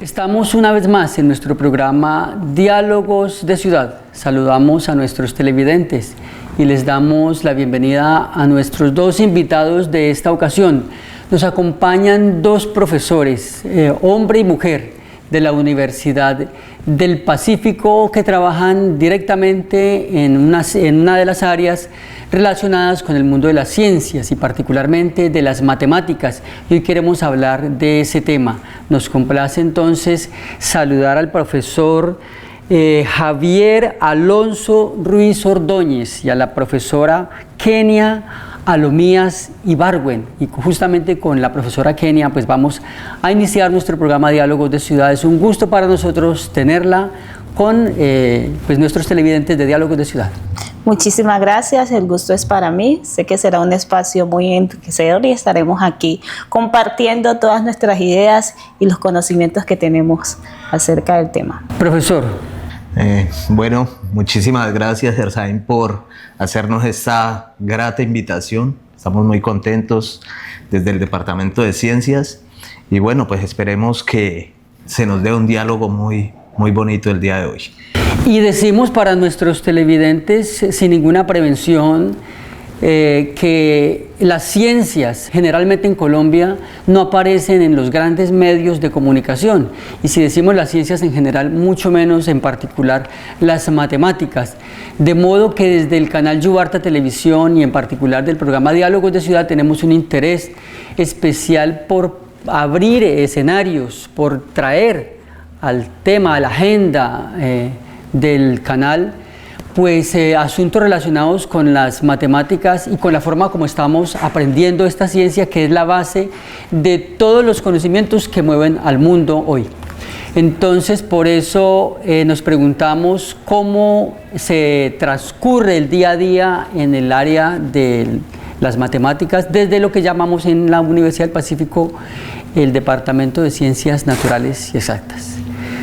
Estamos una vez más en nuestro programa Diálogos de Ciudad. Saludamos a nuestros televidentes y les damos la bienvenida a nuestros dos invitados de esta ocasión. Nos acompañan dos profesores, hombre y mujer, de la Universidad del Pacífico, que trabajan directamente en una de las áreas relacionadas con el mundo de las ciencias y particularmente de las matemáticas. Y hoy queremos hablar de ese tema. Nos complace entonces saludar al profesor Javier Alonso Ruiz Ordóñez y a la profesora Kenia Alomías Ibargüen. Y justamente con la profesora Kenia pues vamos a iniciar nuestro programa Diálogos de Ciudad. Es un gusto para nosotros tenerla con pues nuestros televidentes de Diálogos de Ciudad. Muchísimas gracias, el gusto es para mí. Sé que será un espacio muy enriquecedor y estaremos aquí compartiendo todas nuestras ideas y los conocimientos que tenemos acerca del tema. Profesor. Bueno, muchísimas gracias, Erzain, por hacernos esta grata invitación. Estamos muy contentos desde el Departamento de Ciencias y bueno, pues esperemos que se nos dé un diálogo muy bonito el día de hoy. Y decimos para nuestros televidentes, sin ninguna prevención, que las ciencias generalmente en Colombia no aparecen en los grandes medios de comunicación. Y si decimos las ciencias en general, mucho menos en particular las matemáticas. De modo que desde el canal Yubarta Televisión y en particular del programa Diálogos de Ciudad tenemos un interés especial por abrir escenarios, por traer al tema, a la agenda del canal, pues asuntos relacionados con las matemáticas y con la forma como estamos aprendiendo esta ciencia, que es la base de todos los conocimientos que mueven al mundo hoy. Entonces, por eso nos preguntamos cómo se transcurre el día a día en el área de las matemáticas, desde lo que llamamos en la Universidad del Pacífico el Departamento de Ciencias Naturales y Exactas.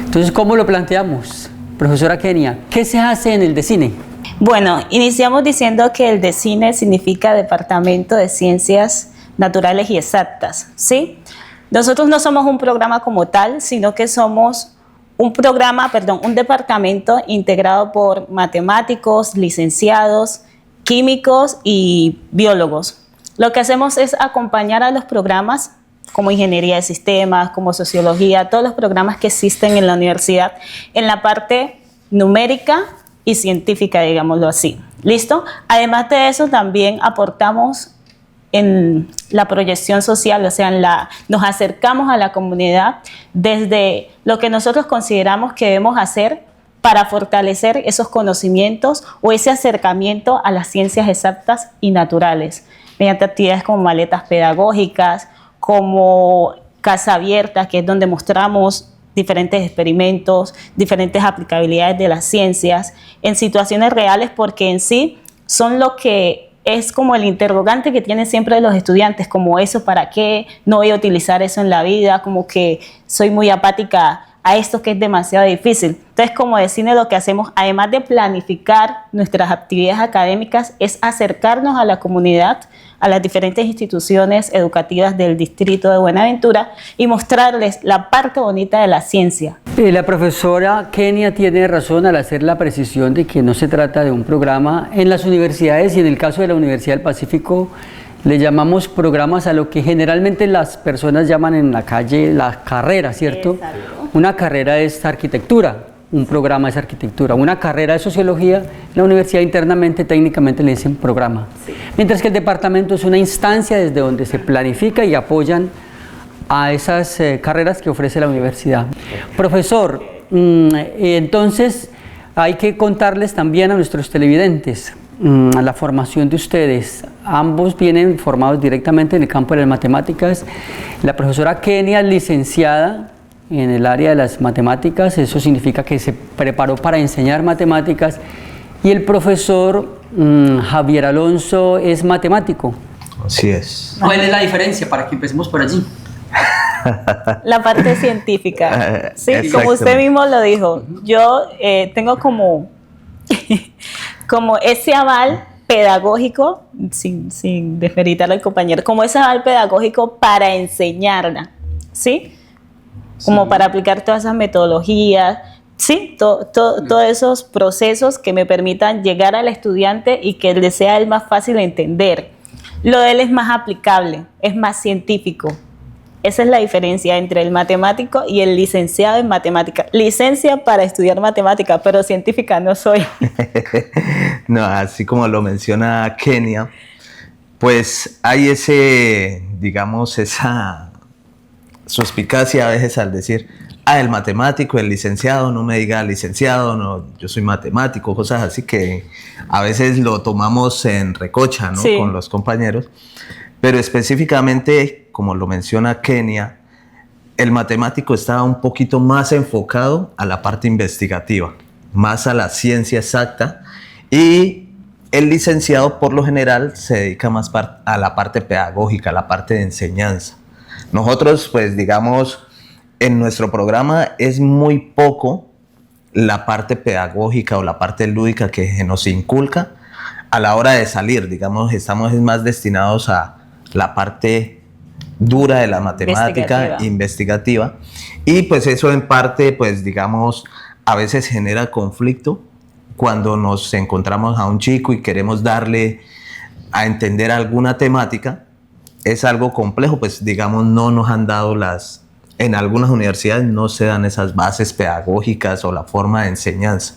Entonces, ¿cómo lo planteamos? Profesora Kenia, ¿qué se hace en el DECINE? Bueno, iniciamos diciendo que el DECINE significa Departamento de Ciencias Naturales y Exactas, ¿sí? Nosotros no somos un programa como tal, sino que somos un departamento integrado por matemáticos, licenciados, químicos y biólogos. Lo que hacemos es acompañar a los programas como ingeniería de sistemas, como sociología, todos los programas que existen en la universidad, en la parte numérica y científica, digámoslo así. ¿Listo? Además de eso, también aportamos en la proyección social, o sea, nos acercamos a la comunidad desde lo que nosotros consideramos que debemos hacer para fortalecer esos conocimientos o ese acercamiento a las ciencias exactas y naturales, mediante actividades como maletas pedagógicas, como Casa Abierta, que es donde mostramos diferentes experimentos, diferentes aplicabilidades de las ciencias en situaciones reales, porque en sí son lo que es como el interrogante que tienen siempre los estudiantes, como eso, ¿para qué? No voy a utilizar eso en la vida, como que soy muy apática a esto que es demasiado difícil. Entonces, como DECINE, lo que hacemos, además de planificar nuestras actividades académicas, es acercarnos a la comunidad, a las diferentes instituciones educativas del distrito de Buenaventura y mostrarles la parte bonita de la ciencia. La profesora Kenia tiene razón al hacer la precisión de que no se trata de un programa. En las universidades y en el caso de la Universidad del Pacífico le llamamos programas a lo que generalmente las personas llaman en la calle la carrera, ¿cierto? Exacto. Una carrera es arquitectura, un programa es arquitectura. Una carrera de sociología, la universidad internamente, técnicamente le dicen programa. Sí. Mientras que el departamento es una instancia desde donde se planifica y apoyan a esas carreras que ofrece la universidad. Profesor, entonces hay que contarles también a nuestros televidentes la formación de ustedes. Ambos vienen formados directamente en el campo de las matemáticas. La profesora Kenia es licenciada en el área de las matemáticas, eso significa que se preparó para enseñar matemáticas, y el profesor Javier Alonso es matemático. Así es. ¿Cuál es la diferencia para que empecemos por allí? La parte científica. Sí, Exacto. como usted mismo lo dijo, yo tengo como ese aval pedagógico, sin desmeritar al compañero, como ese aval pedagógico para enseñarla, ¿sí? Como para aplicar todas esas metodologías, ¿sí? Todos esos procesos que me permitan llegar al estudiante y que le sea el más fácil de entender. Lo de él es más aplicable, es más científico. Esa es la diferencia entre el matemático y el licenciado en matemática. Licencia para estudiar matemática, pero científica no soy. No, así como lo menciona Kenia, pues hay esa suspicacia a veces al decir, el matemático, el licenciado, no me diga licenciado, no, yo soy matemático, cosas así que a veces lo tomamos en recocha, ¿no? Sí. Con los compañeros. Pero específicamente, como lo menciona Kenia, el matemático está un poquito más enfocado a la parte investigativa, más a la ciencia exacta, y el licenciado por lo general se dedica más a la parte pedagógica, a la parte de enseñanza. Nosotros, pues digamos, en nuestro programa es muy poco la parte pedagógica o la parte lúdica que nos inculca a la hora de salir, digamos, estamos más destinados a la parte dura de la matemática investigativa, y pues eso en parte, pues digamos, a veces genera conflicto cuando nos encontramos a un chico y queremos darle a entender alguna temática. Es algo complejo, pues digamos, no nos han dado en algunas universidades no se dan esas bases pedagógicas o la forma de enseñanza,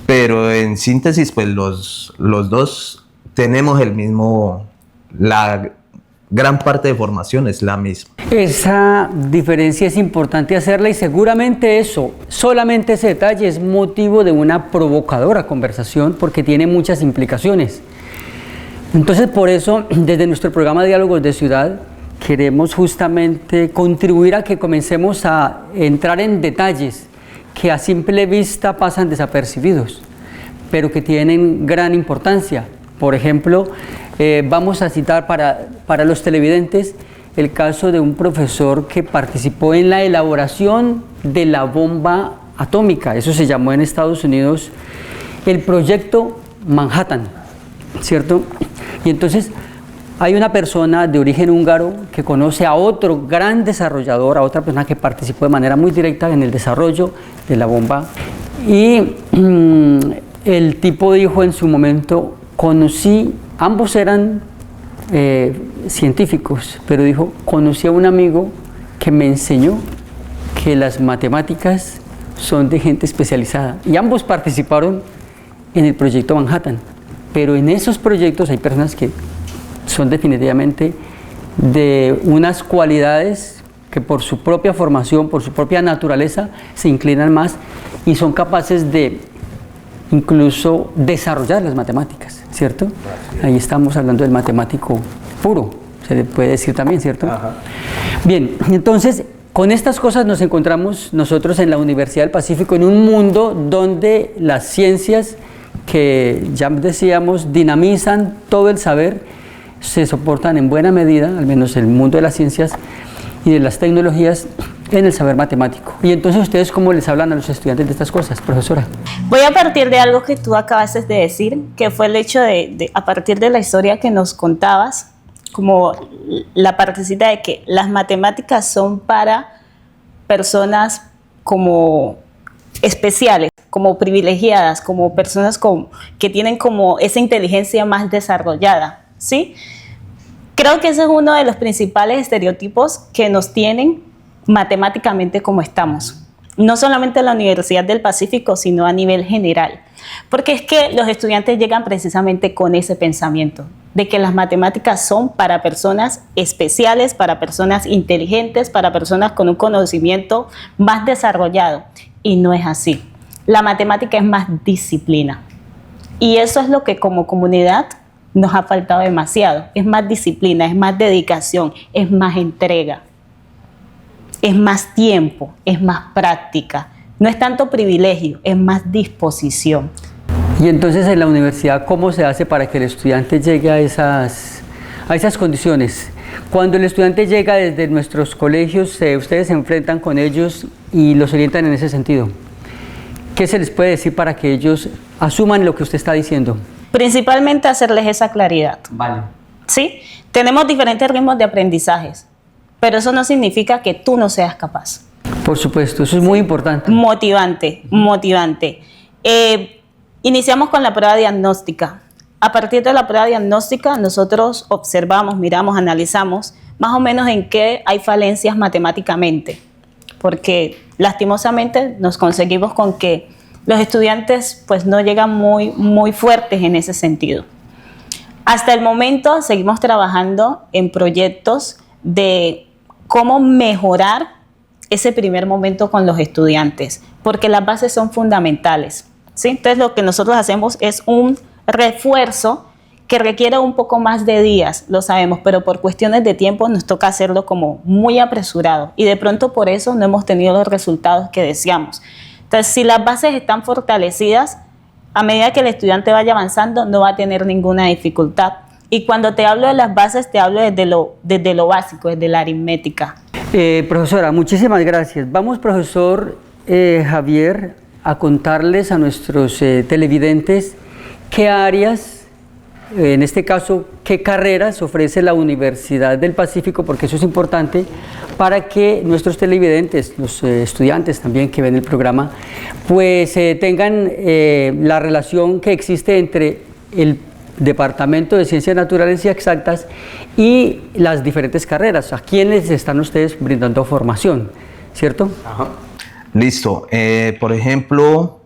pero en síntesis, pues los dos tenemos la gran parte de formación es la misma. Esa diferencia es importante hacerla, y seguramente solamente ese detalle es motivo de una provocadora conversación, porque tiene muchas implicaciones. Entonces, por eso, desde nuestro programa Diálogos de Ciudad, queremos justamente contribuir a que comencemos a entrar en detalles que a simple vista pasan desapercibidos, pero que tienen gran importancia. Por ejemplo, vamos a citar para los televidentes el caso de un profesor que participó en la elaboración de la bomba atómica. Eso se llamó en Estados Unidos el Proyecto Manhattan, ¿cierto? Y entonces hay una persona de origen húngaro que conoce a otro gran desarrollador, a otra persona que participó de manera muy directa en el desarrollo de la bomba, y el tipo dijo en su momento, ambos eran científicos, pero dijo, conocí a un amigo que me enseñó que las matemáticas son de gente especializada, y ambos participaron en el Proyecto Manhattan, pero en esos proyectos hay personas que son definitivamente de unas cualidades que por su propia formación, por su propia naturaleza, se inclinan más y son capaces de incluso desarrollar las matemáticas, ¿cierto? Ahí estamos hablando del matemático puro, se le puede decir también, ¿cierto? Ajá. Bien, entonces, con estas cosas nos encontramos nosotros en la Universidad del Pacífico, en un mundo donde las ciencias, que ya decíamos, dinamizan todo el saber, se soportan en buena medida, al menos el mundo de las ciencias y de las tecnologías, en el saber matemático. Y entonces, ¿ustedes cómo les hablan a los estudiantes de estas cosas, profesora? Voy a partir de algo que tú acabaste de decir, que fue el hecho a partir de la historia que nos contabas, como la partecita de que las matemáticas son para personas como especiales, como privilegiadas, como personas que tienen como esa inteligencia más desarrollada, ¿sí? Creo que ese es uno de los principales estereotipos que nos tienen matemáticamente como estamos. No solamente en la Universidad del Pacífico, sino a nivel general. Porque es que los estudiantes llegan precisamente con ese pensamiento, de que las matemáticas son para personas especiales, para personas inteligentes, para personas con un conocimiento más desarrollado. Y no es así. La matemática es más disciplina. Y eso es lo que como comunidad nos ha faltado demasiado. Es más disciplina, es más dedicación, es más entrega, es más tiempo, es más práctica. No es tanto privilegio, es más disposición. Y entonces en la universidad, ¿cómo se hace para que el estudiante llegue a a esas condiciones. Cuando el estudiante llega desde nuestros colegios, ustedes se enfrentan con ellos y los orientan en ese sentido. ¿Qué se les puede decir para que ellos asuman lo que usted está diciendo? Principalmente hacerles esa claridad. Vale. ¿Sí? Tenemos diferentes ritmos de aprendizajes, pero eso no significa que tú no seas capaz. Por supuesto, eso es muy importante. Motivante, motivante. Iniciamos con la prueba diagnóstica. A partir de la prueba diagnóstica, nosotros observamos, miramos, analizamos más o menos en qué hay falencias matemáticamente, porque lastimosamente nos conseguimos con que los estudiantes pues no llegan muy fuertes en ese sentido. Hasta el momento seguimos trabajando en proyectos de cómo mejorar ese primer momento con los estudiantes, porque las bases son fundamentales, ¿sí? Entonces lo que nosotros hacemos es un refuerzo que requiere un poco más de días, lo sabemos, pero por cuestiones de tiempo nos toca hacerlo como muy apresurado y de pronto por eso no hemos tenido los resultados que deseamos. Entonces, si las bases están fortalecidas, a medida que el estudiante vaya avanzando no va a tener ninguna dificultad. Y cuando te hablo de las bases, te hablo desde lo básico, desde la aritmética. Profesora, muchísimas gracias. Vamos, profesor Javier, a contarles a nuestros televidentes qué áreas, en este caso, qué carreras ofrece la Universidad del Pacífico, porque eso es importante para que nuestros televidentes, los estudiantes también que ven el programa, pues tengan la relación que existe entre el Departamento de Ciencias Naturales y Exactas y las diferentes carreras. ¿A quiénes están ustedes brindando formación? ¿Cierto? Ajá. Listo. Por ejemplo,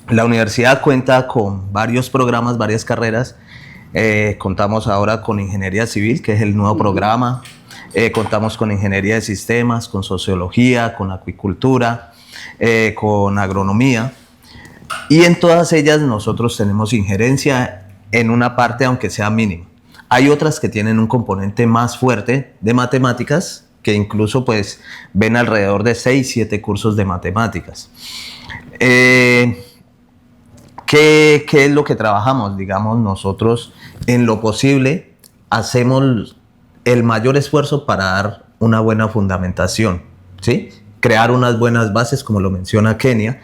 la universidad cuenta con varios programas, varias carreras. Contamos ahora con Ingeniería Civil, que es el nuevo programa. Contamos con Ingeniería de Sistemas, con Sociología, con Acuicultura, con Agronomía. Y en todas ellas nosotros tenemos injerencia en una parte, aunque sea mínima. Hay otras que tienen un componente más fuerte de matemáticas, que incluso pues ven alrededor de 6, 7 cursos de matemáticas. ¿Qué es lo que trabajamos? Digamos, nosotros en lo posible hacemos el mayor esfuerzo para dar una buena fundamentación, ¿sí? Crear unas buenas bases, como lo menciona Kenia.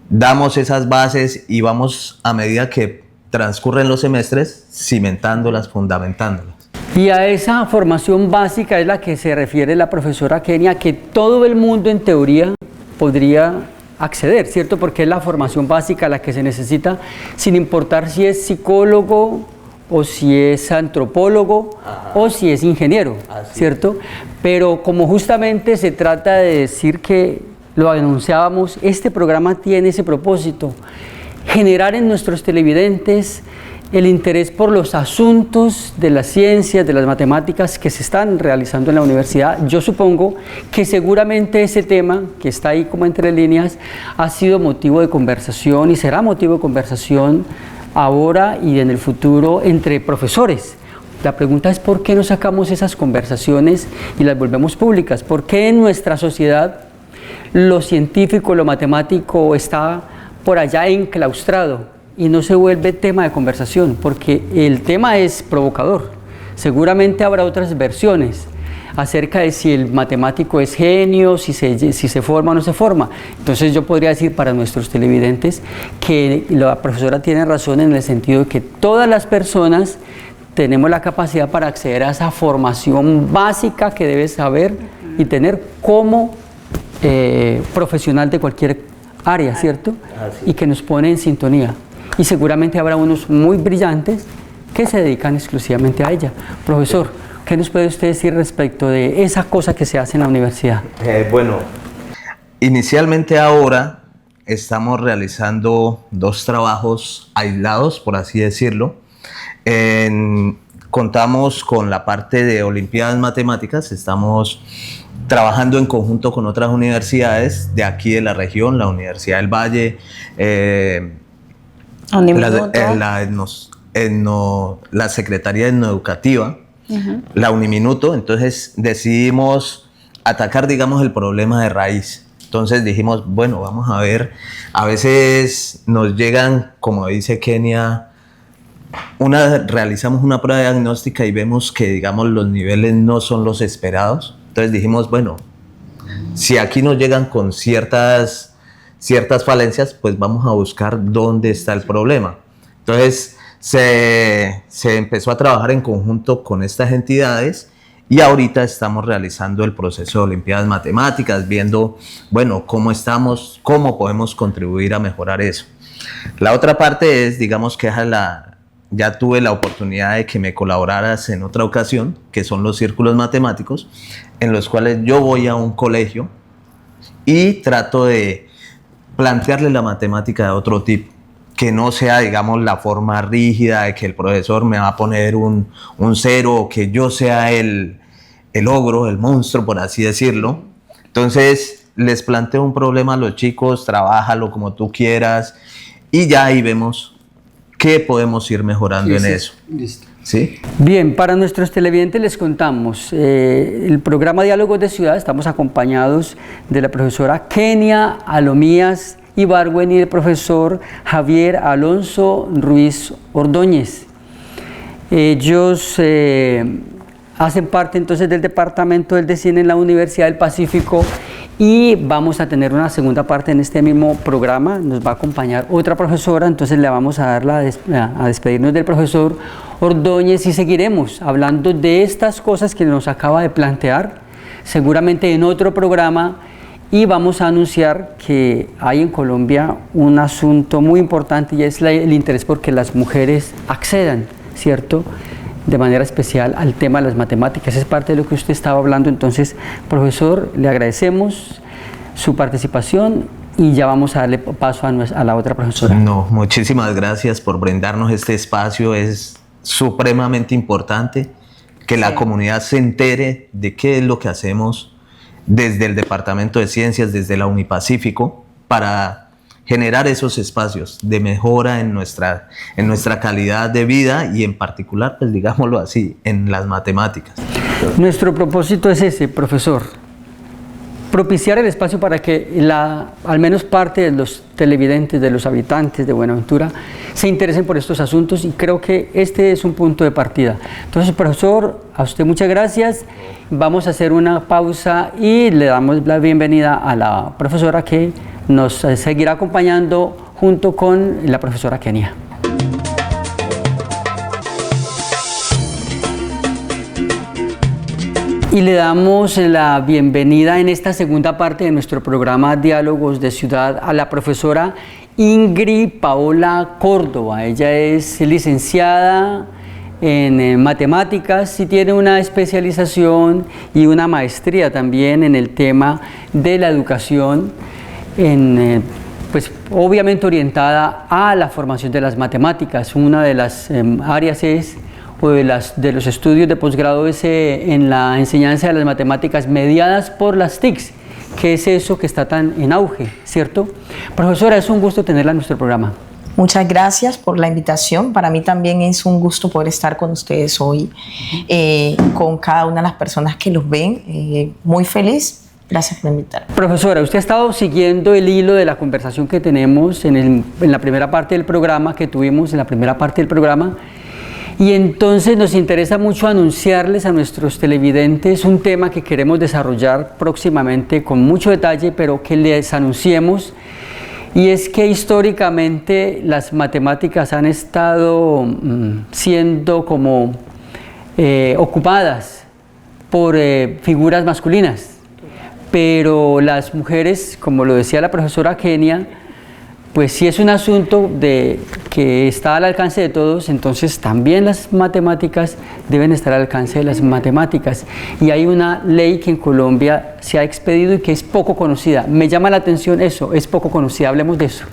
Damos esas bases y vamos, a medida que transcurren los semestres, cimentándolas, fundamentándolas. Y a esa formación básica es la que se refiere la profesora Kenia, que todo el mundo en teoría podría acceder, ¿cierto? Porque es la formación básica la que se necesita, sin importar si es psicólogo o si es antropólogo, ajá, o si es ingeniero, ¿cierto? Pero como justamente se trata de decir que lo anunciábamos, este programa tiene ese propósito: generar en nuestros televidentes el interés por los asuntos de las ciencias, de las matemáticas que se están realizando en la universidad. Yo supongo que seguramente ese tema, que está ahí como entre líneas, ha sido motivo de conversación y será motivo de conversación ahora y en el futuro entre profesores. La pregunta es: ¿por qué no sacamos esas conversaciones y las volvemos públicas? ¿Por qué en nuestra sociedad lo científico, lo matemático está por allá enclaustrado y no se vuelve tema de conversación? Porque el tema es provocador. Seguramente habrá otras versiones acerca de si el matemático es genio, si se forma o no se forma. Entonces yo podría decir para nuestros televidentes que la profesora tiene razón en el sentido de que todas las personas tenemos la capacidad para acceder a esa formación básica que debes saber y tener como profesional de cualquier área, ¿cierto? Y que nos pone en sintonía. Y seguramente habrá unos muy brillantes que se dedican exclusivamente a ella. Profesor, ¿qué nos puede usted decir respecto de esa cosa que se hace en la universidad? Bueno, inicialmente ahora estamos realizando 2 trabajos aislados, por así decirlo. Contamos con la parte de Olimpiadas Matemáticas, estamos trabajando en conjunto con otras universidades de aquí de la región, la Universidad del Valle, la Secretaría de Etnoeducativa, la Uniminuto. Entonces decidimos atacar, digamos, el problema de raíz. Entonces dijimos, bueno, vamos a ver, a veces nos llegan, como dice Kenia, realizamos una prueba diagnóstica y vemos que, digamos, los niveles no son los esperados. Entonces dijimos, bueno, si aquí nos llegan con ciertas falencias, pues vamos a buscar dónde está el problema. Entonces se empezó a trabajar en conjunto con estas entidades y ahorita estamos realizando el proceso de Olimpiadas Matemáticas, viendo, bueno, cómo estamos, cómo podemos contribuir a mejorar eso. La otra parte es, digamos que ya tuve la oportunidad de que me colaboraras en otra ocasión, que son los círculos matemáticos, en los cuales yo voy a un colegio y trato de plantearle la matemática de otro tipo, que no sea, digamos, la forma rígida de que el profesor me va a poner un cero, o que yo sea el ogro, el monstruo, por así decirlo. Entonces les planteo un problema a los chicos, trabájalo como tú quieras, y ya ahí vemos qué podemos ir mejorando en eso. Listo. ¿Sí? Bien, para nuestros televidentes les contamos, el programa Diálogos de Ciudad, estamos acompañados de la profesora Kenia Alomías Ibargüen y del profesor Javier Alonso Ruiz Ordóñez. Ellos hacen parte entonces del Departamento del DECINE en la Universidad del Pacífico y vamos a tener una segunda parte en este mismo programa. Nos va a acompañar otra profesora, entonces le vamos a dar a despedirnos del profesor Ordóñez y seguiremos hablando de estas cosas que nos acaba de plantear, seguramente en otro programa, y vamos a anunciar que hay en Colombia un asunto muy importante y es el interés porque las mujeres accedan, ¿cierto?, de manera especial al tema de las matemáticas. Es parte de lo que usted estaba hablando. Entonces, profesor, le agradecemos su participación y ya vamos a darle paso a la otra profesora. No, muchísimas gracias por brindarnos este espacio. Es supremamente importante que la comunidad se entere de qué es lo que hacemos desde el Departamento de Ciencias, desde la Unipacífico, para generar esos espacios de mejora en nuestra calidad de vida y en particular, pues digámoslo así, en las matemáticas. Nuestro propósito es ese, profesor, propiciar el espacio para que al menos parte de los televidentes, de los habitantes de Buenaventura, se interesen por estos asuntos y creo que este es un punto de partida. Entonces, profesor, a usted muchas gracias. Vamos a hacer una pausa y le damos la bienvenida a la profesora que nos seguirá acompañando junto con la profesora Kenia. Y le damos la bienvenida en esta segunda parte de nuestro programa Diálogos de Ciudad a la profesora Ingrid Paola Córdoba. Ella es licenciada en matemáticas y tiene una especialización y una maestría también en el tema de la educación, pues obviamente orientada a la formación de las matemáticas. Una de las áreas de los estudios de posgrado es en la enseñanza de las matemáticas mediadas por las TICs, que es eso que está tan en auge, ¿cierto? Profesora, es un gusto tenerla en nuestro programa. Muchas gracias por la invitación. Para mí también es un gusto poder estar con ustedes hoy, con cada una de las personas que los ven. Muy feliz. Gracias por invitarme. Profesora, usted ha estado siguiendo el hilo de la conversación que tenemos en la primera parte del programa, y entonces nos interesa mucho anunciarles a nuestros televidentes un tema que queremos desarrollar próximamente con mucho detalle, pero que les anunciemos, y es que históricamente las matemáticas han estado siendo como ocupadas por figuras masculinas, pero las mujeres, como lo decía la profesora Kenia, pues si es un asunto que está al alcance de todos, entonces también las matemáticas deben estar al alcance de las matemáticas. Y hay una ley que en Colombia se ha expedido y que es poco conocida. Me llama la atención eso, es poco conocida, hablemos de eso.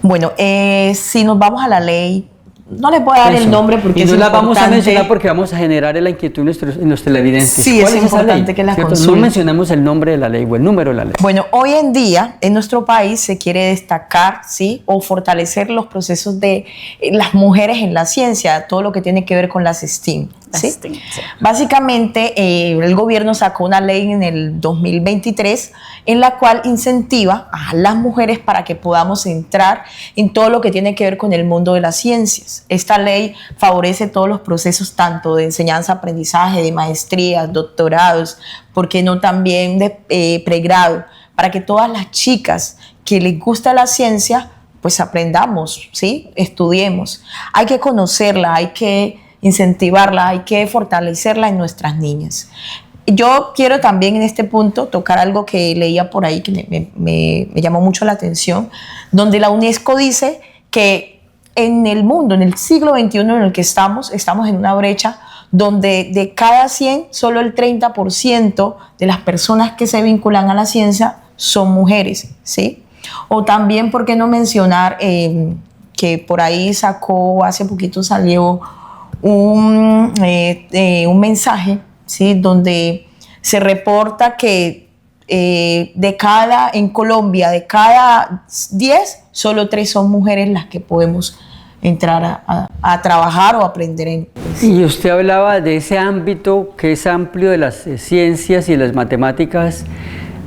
Bueno, si nos vamos a la ley, no le puedo dar el nombre porque y no la vamos a mencionar porque vamos a generar la inquietud en los televidentes. Sí, es importante que la consulten. No mencionemos el nombre de la ley o el número de la ley. Bueno, hoy en día en nuestro país se quiere destacar, ¿sí?, o fortalecer los procesos de las mujeres en la ciencia, todo lo que tiene que ver con las STEAM, ¿sí? STEM, sí. Básicamente, el gobierno sacó una ley en el 2023 en la cual incentiva a las mujeres para que podamos entrar en todo lo que tiene que ver con el mundo de las ciencias. Esta ley favorece todos los procesos, tanto de enseñanza, aprendizaje, de maestrías, doctorados, ¿por qué no también de pregrado? Para que todas las chicas que les gusta la ciencia, pues aprendamos, ¿sí? Estudiemos. Hay que conocerla, hay que incentivarla, hay que fortalecerla en nuestras niñas. Yo quiero también en este punto tocar algo que leía por ahí que me llamó mucho la atención, donde la UNESCO dice que en el mundo, en el siglo XXI en el que estamos en una brecha donde de cada 100, solo el 30% de las personas que se vinculan a la ciencia son mujeres, ¿sí? O también, ¿por qué no mencionar que por ahí hace poquito salió un mensaje, ¿sí? Donde se reporta que en Colombia, de cada 10, solo 3 son mujeres las que podemos entrar a trabajar o aprender en. Y usted hablaba de ese ámbito que es amplio de las ciencias y las matemáticas.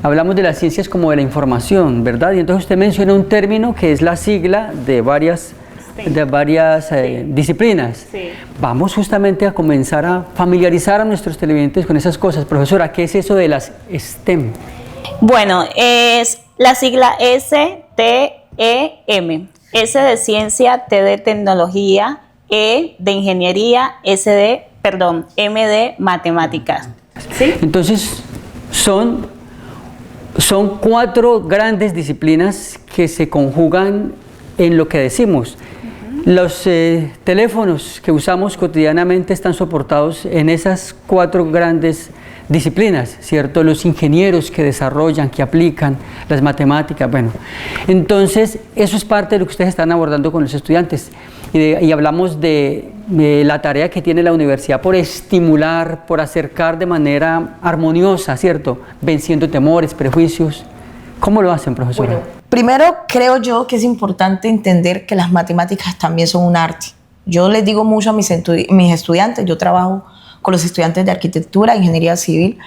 Hablamos de las ciencias como de la información, ¿verdad? Y entonces usted menciona un término que es la sigla de varias disciplinas. Sí. Vamos justamente a comenzar a familiarizar a nuestros televidentes con esas cosas. Profesora, ¿qué es eso de las STEM? Bueno, es la sigla STEM. S de ciencia, T de tecnología, E de ingeniería, M de matemáticas. ¿Sí? Entonces, son 4 grandes disciplinas que se conjugan en lo que decimos. Los teléfonos que usamos cotidianamente están soportados en esas 4 grandes disciplinas, ¿cierto? Los ingenieros que desarrollan, que aplican las matemáticas, bueno. Entonces, eso es parte de lo que ustedes están abordando con los estudiantes. Y hablamos de la tarea que tiene la universidad por estimular, por acercar de manera armoniosa, ¿cierto? Venciendo temores, prejuicios. ¿Cómo lo hacen, profesora? Bueno, primero, creo yo que es importante entender que las matemáticas también son un arte. Yo les digo mucho a mis estudiantes, yo trabajo con los estudiantes de arquitectura, ingeniería civil,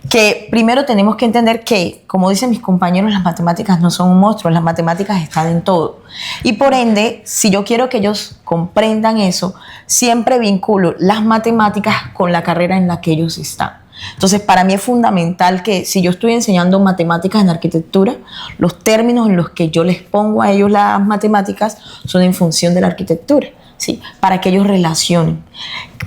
que primero tenemos que entender que, como dicen mis compañeros, las matemáticas no son un monstruo, las matemáticas están en todo. Y por ende, si yo quiero que ellos comprendan eso, siempre vinculo las matemáticas con la carrera en la que ellos están. Entonces, para mí es fundamental que si yo estoy enseñando matemáticas en arquitectura, los términos en los que yo les pongo a ellos las matemáticas son en función de la arquitectura, ¿sí? Para que ellos relacionen.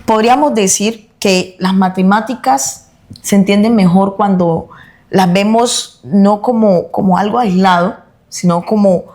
Podríamos decir que las matemáticas se entienden mejor cuando las vemos no como algo aislado, sino como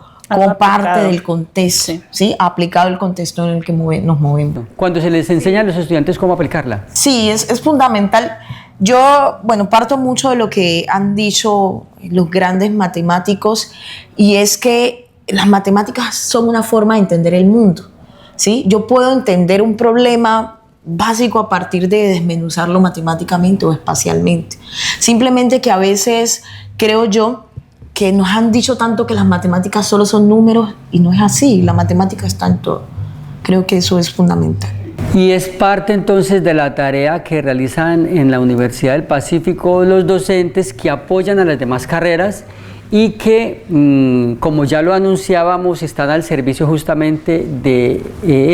parte del contexto, ¿sí? Aplicado al contexto en el que nos movemos. Cuando se les enseña a los estudiantes cómo aplicarla. Sí, es fundamental. Yo, parto mucho de lo que han dicho los grandes matemáticos, y es que las matemáticas son una forma de entender el mundo, ¿sí? Yo puedo entender un problema básico a partir de desmenuzarlo matemáticamente o espacialmente. Simplemente que a veces creo yo que nos han dicho tanto que las matemáticas solo son números, y no es así. La matemática está en todo. Creo que eso es fundamental. Y es parte entonces de la tarea que realizan en la Universidad del Pacífico los docentes que apoyan a las demás carreras y que, como ya lo anunciábamos, están al servicio justamente de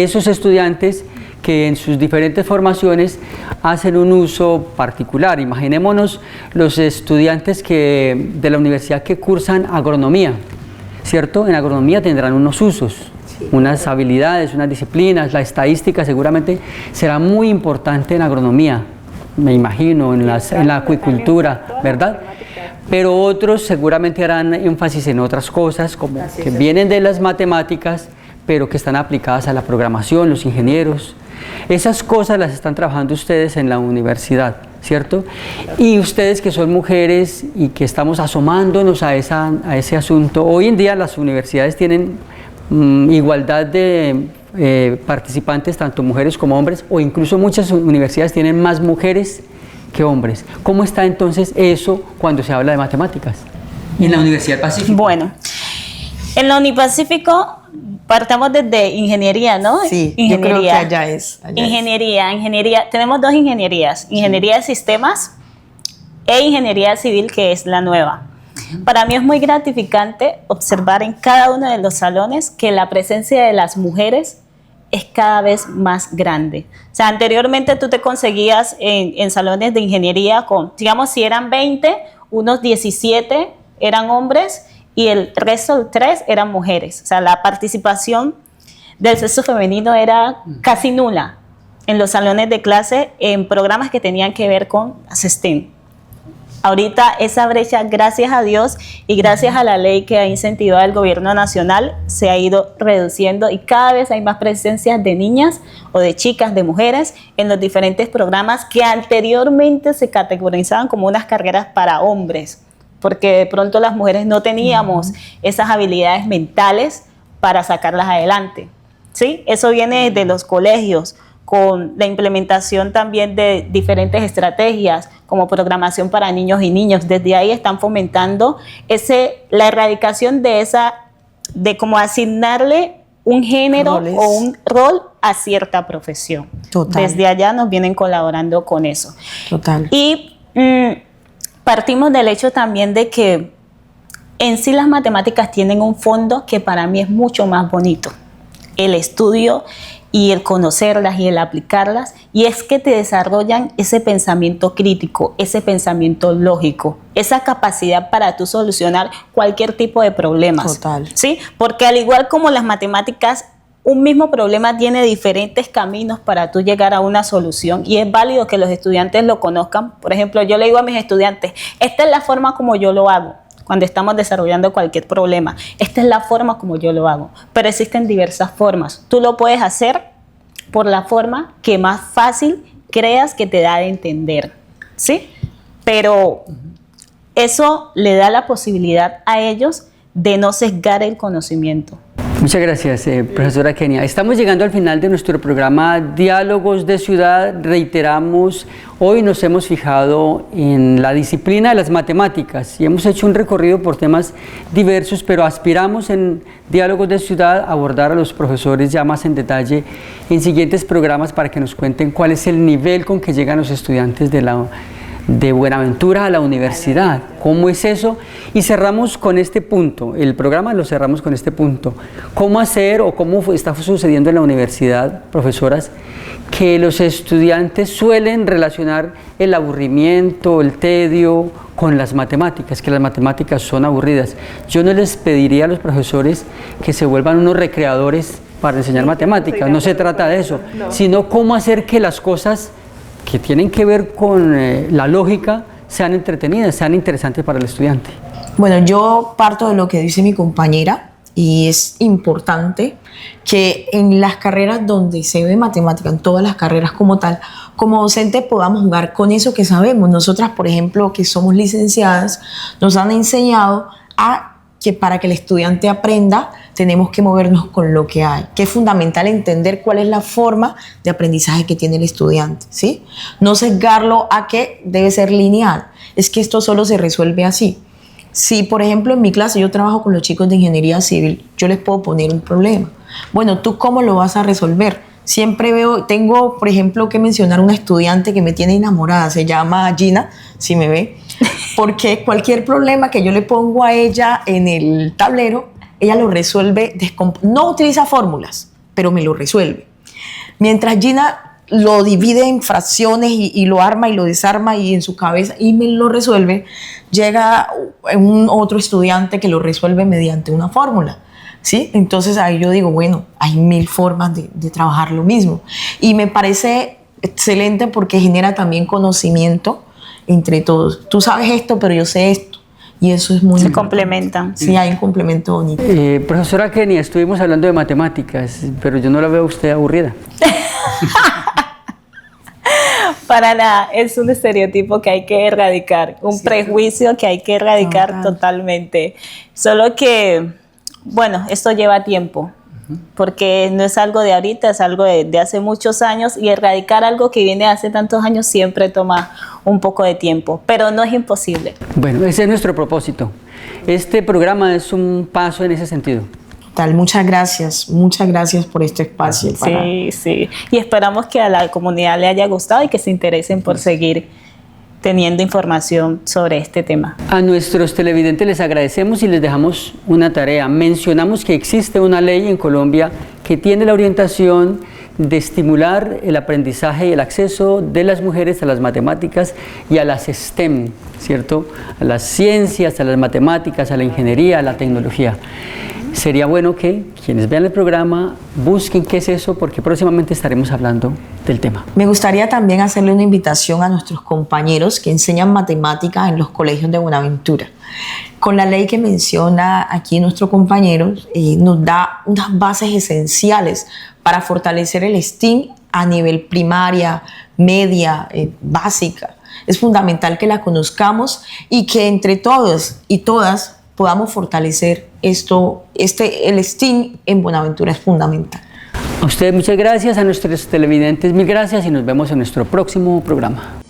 esos estudiantes que en sus diferentes formaciones hacen un uso particular. Imaginémonos los estudiantes de la universidad que cursan agronomía, ¿cierto? En agronomía tendrán unos usos, unas habilidades, unas disciplinas. La estadística seguramente será muy importante en agronomía, me imagino, en la acuicultura, ¿verdad? Pero otros seguramente harán énfasis en otras cosas, como que vienen de las matemáticas, pero que están aplicadas a la programación, los ingenieros. Esas cosas las están trabajando ustedes en la universidad, ¿cierto? Y ustedes que son mujeres y que estamos asomándonos a ese asunto, hoy en día las universidades tienen igualdad de participantes, tanto mujeres como hombres, o incluso muchas universidades tienen más mujeres que hombres. ¿Cómo está entonces eso cuando se habla de matemáticas? ¿Y en la Universidad del Pacífico? Bueno, en la Unipacífico Partamos desde ingeniería, ¿no? Sí, ingeniería. yo creo que allá es. Ingeniería. Tenemos dos ingenierías, ingeniería de sistemas e ingeniería civil, que es la nueva. Para mí es muy gratificante observar en cada uno de los salones que la presencia de las mujeres es cada vez más grande. O sea, anteriormente tú te conseguías en salones de ingeniería con, digamos, si eran 20, unos 17 eran hombres y el resto de 3 eran mujeres. O sea, la participación del sexo femenino era casi nula en los salones de clase en programas que tenían que ver con STEM. Ahorita esa brecha, gracias a Dios y gracias a la ley que ha incentivado el gobierno nacional, se ha ido reduciendo y cada vez hay más presencia de niñas o de chicas, de mujeres en los diferentes programas que anteriormente se categorizaban como unas carreras para hombres, porque de pronto las mujeres no teníamos esas habilidades mentales para sacarlas adelante. ¿Sí? Eso viene desde los colegios, con la implementación también de diferentes estrategias como programación para niños y niñas. Desde ahí están fomentando la erradicación de como asignarle un género o un rol a cierta profesión. Total. Desde allá nos vienen colaborando con eso. Total. Y partimos del hecho también de que en sí las matemáticas tienen un fondo que para mí es mucho más bonito. El estudio y el conocerlas y el aplicarlas, y es que te desarrollan ese pensamiento crítico, ese pensamiento lógico, esa capacidad para tú solucionar cualquier tipo de problemas. Total. ¿Sí? Porque al igual como las matemáticas, un mismo problema tiene diferentes caminos para tú llegar a una solución, y es válido que los estudiantes lo conozcan. Por ejemplo, yo le digo a mis estudiantes, esta es la forma como yo lo hago. Cuando estamos desarrollando cualquier problema, esta es la forma como yo lo hago, pero existen diversas formas. Tú lo puedes hacer por la forma que más fácil creas que te da de entender, ¿sí? Pero eso le da la posibilidad a ellos de no sesgar el conocimiento. Muchas gracias, profesora Kenia. Estamos llegando al final de nuestro programa Diálogos de Ciudad. Reiteramos, hoy nos hemos fijado en la disciplina de las matemáticas y hemos hecho un recorrido por temas diversos, pero aspiramos en Diálogos de Ciudad a abordar a los profesores ya más en detalle en siguientes programas para que nos cuenten cuál es el nivel con que llegan los estudiantes de Buenaventura a la universidad. ¿Cómo es eso? Y cerramos con este punto, el programa lo cerramos con este punto. ¿Cómo hacer o cómo está sucediendo en la universidad, profesoras, que los estudiantes suelen relacionar el aburrimiento, el tedio con las matemáticas, que las matemáticas son aburridas? Yo no les pediría a los profesores que se vuelvan unos recreadores para enseñar matemáticas, no se trata de eso, sino cómo hacer que las cosas que tienen que ver con la lógica sean entretenidas, sean interesantes para el estudiante. Bueno, yo parto de lo que dice mi compañera, y es importante que en las carreras donde se ve matemática, en todas las carreras como tal, como docentes podamos jugar con eso que sabemos. Nosotras, por ejemplo, que somos licenciadas, nos han enseñado que para que el estudiante aprenda tenemos que movernos con lo que hay, que es fundamental entender cuál es la forma de aprendizaje que tiene el estudiante, ¿sí? No sesgarlo a que debe ser lineal, es que esto solo se resuelve así. Si, por ejemplo, en mi clase yo trabajo con los chicos de ingeniería civil, yo les puedo poner un problema. Bueno, ¿tú cómo lo vas a resolver? Siempre tengo, por ejemplo, que mencionar una estudiante que me tiene enamorada, se llama Gina, si me ve, porque cualquier problema que yo le pongo a ella en el tablero, ella lo resuelve, no utiliza fórmulas, pero me lo resuelve. Mientras Gina lo divide en fracciones y lo arma y lo desarma y en su cabeza y me lo resuelve, llega un otro estudiante que lo resuelve mediante una fórmula, ¿sí? Entonces ahí yo digo, bueno, hay 1000 formas de trabajar lo mismo. Y me parece excelente porque genera también conocimiento entre todos. Tú sabes esto, pero yo sé esto. Y eso es muy Se importante. complementan. Sí, hay un complemento bonito. Profesora Kenia, estuvimos hablando de matemáticas, pero yo no la veo a usted aburrida. Para nada, es un estereotipo que hay que erradicar, un prejuicio que hay que erradicar totalmente. Solo que, bueno, esto lleva tiempo, porque no es algo de ahorita, es algo de hace muchos años, y erradicar algo que viene de hace tantos años siempre toma un poco de tiempo, pero no es imposible. Bueno, ese es nuestro propósito. Este programa es un paso en ese sentido. Tal, muchas gracias por este espacio. Sí, sí. Y esperamos que a la comunidad le haya gustado y que se interesen por seguir teniendo información sobre este tema. A nuestros televidentes les agradecemos y les dejamos una tarea. Mencionamos que existe una ley en Colombia que tiene la orientación de estimular el aprendizaje y el acceso de las mujeres a las matemáticas y a las STEM, ¿cierto? A las ciencias, a las matemáticas, a la ingeniería, a la tecnología. Sería bueno que quienes vean el programa busquen qué es eso, porque próximamente estaremos hablando del tema. Me gustaría también hacerle una invitación a nuestros compañeros que enseñan matemáticas en los colegios de Buenaventura. Con la ley que menciona aquí nuestro compañero, nos da unas bases esenciales para fortalecer el STEAM a nivel primaria, media, básica. Es fundamental que la conozcamos y que entre todos y todas podamos fortalecer esto. El STEAM en Buenaventura es fundamental. A ustedes muchas gracias, a nuestros televidentes mil gracias y nos vemos en nuestro próximo programa.